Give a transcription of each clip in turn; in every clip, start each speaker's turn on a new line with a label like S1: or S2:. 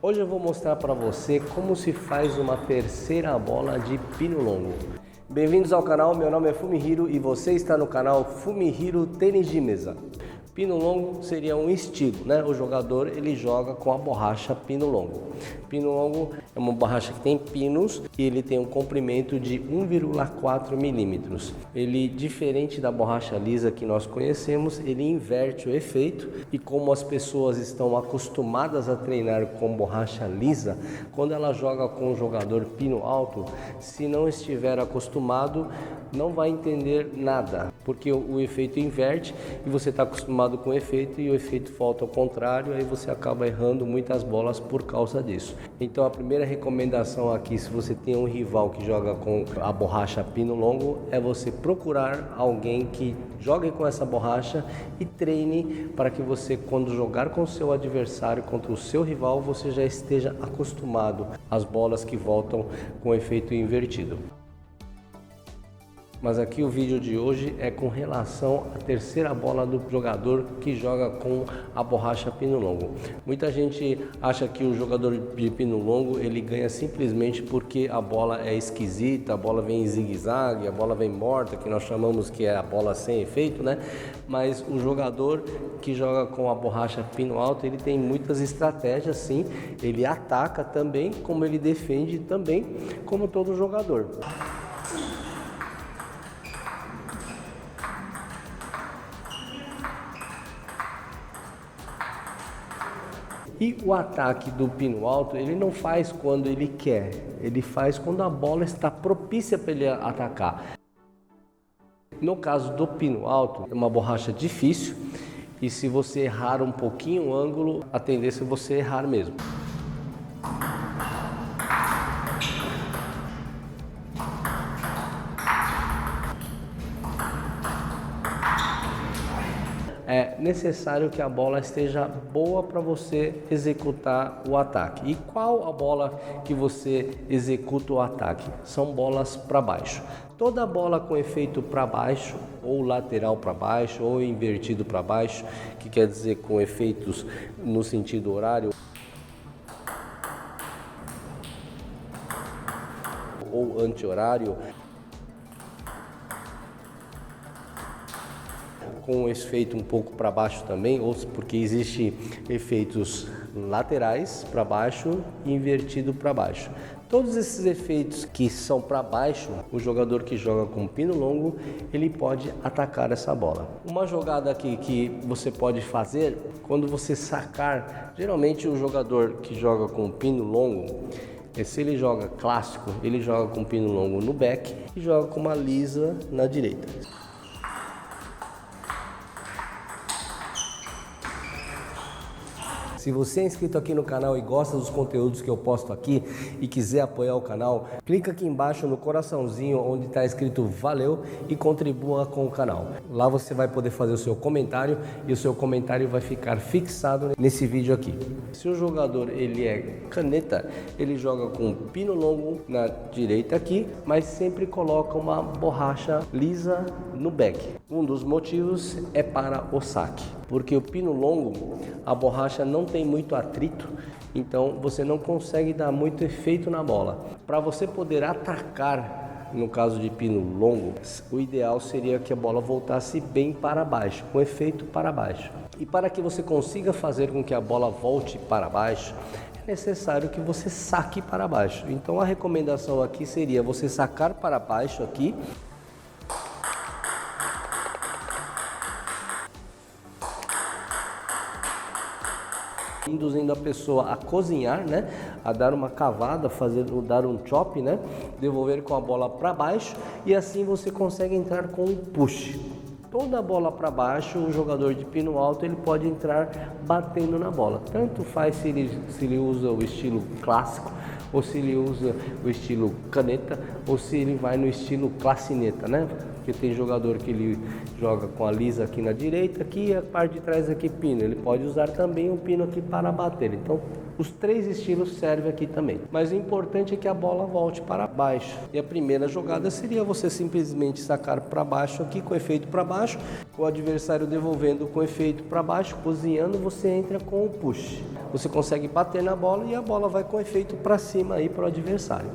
S1: Hoje eu vou mostrar para você como se faz uma terceira bola de pino longo. Bem-vindos ao canal, meu nome é Fumihiro e você está no canal Fumihiro Tênis de Mesa. Pino longo seria um estilo, né? O jogador ele joga com a borracha pino longo. Pino longo é uma borracha que tem pinos e ele tem um comprimento de 1,4 milímetros. Ele, diferente da borracha lisa que nós conhecemos, ele inverte o efeito e como as pessoas estão acostumadas a treinar com borracha lisa, quando ela joga com um jogador pino alto, se não estiver acostumado, não vai entender nada, porque o efeito inverte e você está acostumado com o efeito e o efeito volta ao contrário, aí você acaba errando muitas bolas por causa disso. Então a primeira recomendação aqui, se você tem um rival que joga com a borracha pino longo, é você procurar alguém que jogue com essa borracha e treine para que você, quando jogar com o seu adversário, contra o seu rival, você já esteja acostumado às bolas que voltam com o efeito invertido. Mas aqui o vídeo de hoje é com relação à terceira bola do jogador que joga com a borracha pino longo. Muita gente acha que o jogador de pino longo ele ganha simplesmente porque a bola é esquisita, a bola vem em zigue-zague, a bola vem morta, que nós chamamos que é a bola sem efeito, né? Mas o jogador que joga com a borracha pino alto, ele tem muitas estratégias sim, ele ataca também, como ele defende também, como todo jogador. E o ataque do pino alto, ele não faz quando ele quer, ele faz quando a bola está propícia para ele atacar. No caso do pino alto, é uma borracha difícil e se você errar um pouquinho o ângulo, a tendência é você errar mesmo. É necessário que a bola esteja boa para você executar o ataque. E qual a bola que você executa o ataque? São bolas para baixo. Toda bola com efeito para baixo, ou lateral para baixo, ou invertido para baixo, que quer dizer com efeitos no sentido horário, ou anti-horário, com esse efeito um pouco para baixo também, ou porque existe efeitos laterais para baixo e invertido para baixo. Todos esses efeitos que são para baixo, o jogador que joga com pino longo, ele pode atacar essa bola. Uma jogada aqui que você pode fazer, quando você sacar, geralmente o jogador que joga com pino longo, se ele joga clássico, ele joga com pino longo no back e joga com uma lisa na direita. Se você é inscrito aqui no canal e gosta dos conteúdos que eu posto aqui e quiser apoiar o canal, clica aqui embaixo no coraçãozinho onde está escrito valeu e contribua com o canal. Lá você vai poder fazer o seu comentário e o seu comentário vai ficar fixado nesse vídeo aqui. Se o jogador ele é caneta, ele joga com pino longo na direita aqui, mas sempre coloca uma borracha lisa no back. Um dos motivos é para o saque, porque o pino longo, a borracha não tem muito atrito, então você não consegue dar muito efeito na bola. Para você poder atacar, no caso de pino longo, o ideal seria que a bola voltasse bem para baixo, com efeito para baixo. E para que você consiga fazer com que a bola volte para baixo, é necessário que você saque para baixo. Então a recomendação aqui seria você sacar para baixo aqui, induzindo a pessoa a cozinhar, né? A dar uma cavada, dar um chop, né? Devolver com a bola para baixo e assim você consegue entrar com um push. Toda a bola para baixo, o jogador de pino alto ele pode entrar batendo na bola. Tanto faz se ele usa o estilo clássico ou se ele usa o estilo caneta, ou se ele vai no estilo classineta, né? Porque tem jogador que ele joga com a lisa aqui na direita, aqui e a parte de trás aqui pino. Ele pode usar também um pino aqui para bater. Então, os três estilos servem aqui também. Mas o importante é que a bola volte para baixo. E a primeira jogada seria você simplesmente sacar para baixo aqui com efeito para baixo, o adversário devolvendo com efeito para baixo, cozinhando, você entra com o push. Você consegue bater na bola e a bola vai com efeito para cima aí para o adversário.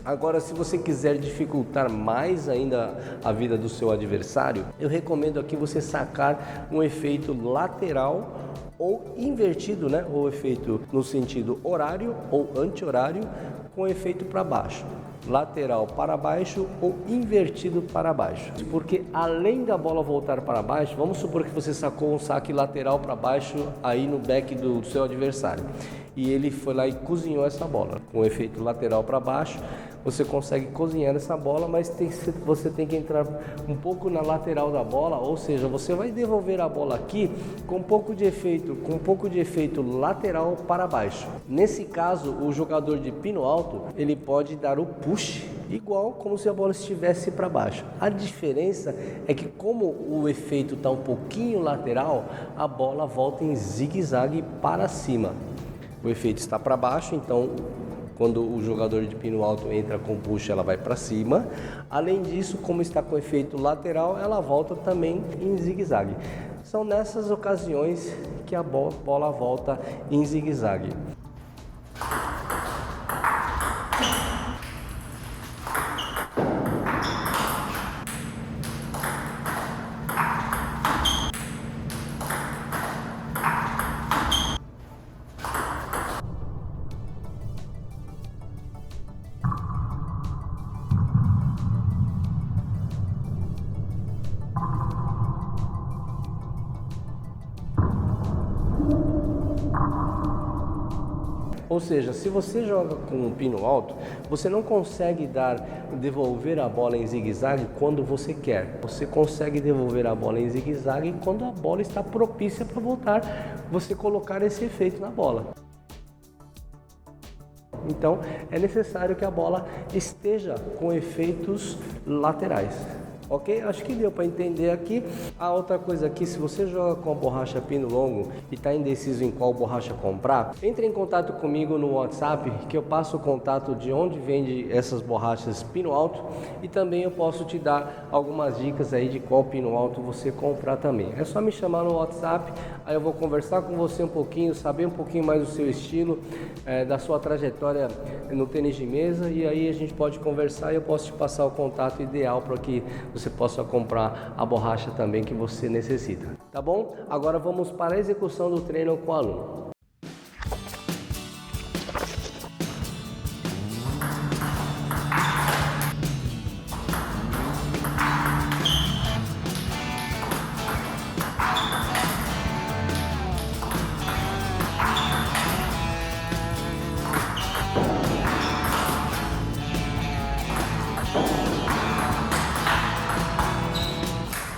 S1: Agora, se você quiser dificultar mais ainda a vida do seu adversário, eu recomendo aqui você sacar um efeito lateral ou invertido, né? Ou efeito no sentido horário ou anti-horário com efeito para baixo. Lateral para baixo ou invertido para baixo. Porque além da bola voltar para baixo, vamos supor que você sacou um saque lateral para baixo aí no back do seu adversário. E ele foi lá e cozinhou essa bola. Com efeito lateral para baixo, você consegue cozinhar essa bola, mas você tem que entrar um pouco na lateral da bola, ou seja, você vai devolver a bola aqui com um pouco de efeito lateral para baixo. Nesse caso, o jogador de pino alto, ele pode dar o push igual como se a bola estivesse para baixo. A diferença é que como o efeito está um pouquinho lateral, a bola volta em zigue-zague para cima. O efeito está para baixo, então quando o jogador de pino alto entra com push, ela vai para cima. Além disso, como está com efeito lateral, ela volta também em zigue-zague. São nessas ocasiões que a bola volta em zigue-zague. Ou seja, se você joga com um pino alto, você não consegue devolver a bola em zigue-zague quando você quer. Você consegue devolver a bola em zigue-zague quando a bola está propícia para voltar, você colocar esse efeito na bola. Então, é necessário que a bola esteja com efeitos laterais. Ok? Acho que deu para entender aqui. A outra coisa aqui, se você joga com a borracha pino longo e está indeciso em qual borracha comprar, entre em contato comigo no WhatsApp, que eu passo o contato de onde vende essas borrachas pino alto, e também eu posso te dar algumas dicas aí de qual pino alto você comprar também. É só me chamar no WhatsApp, aí eu vou conversar com você um pouquinho, saber um pouquinho mais do seu estilo, da sua trajetória no tênis de mesa, e aí a gente pode conversar e eu posso te passar o contato ideal para que você possa comprar a borracha também que você necessita, tá bom? Agora vamos para a execução do treino com o aluno.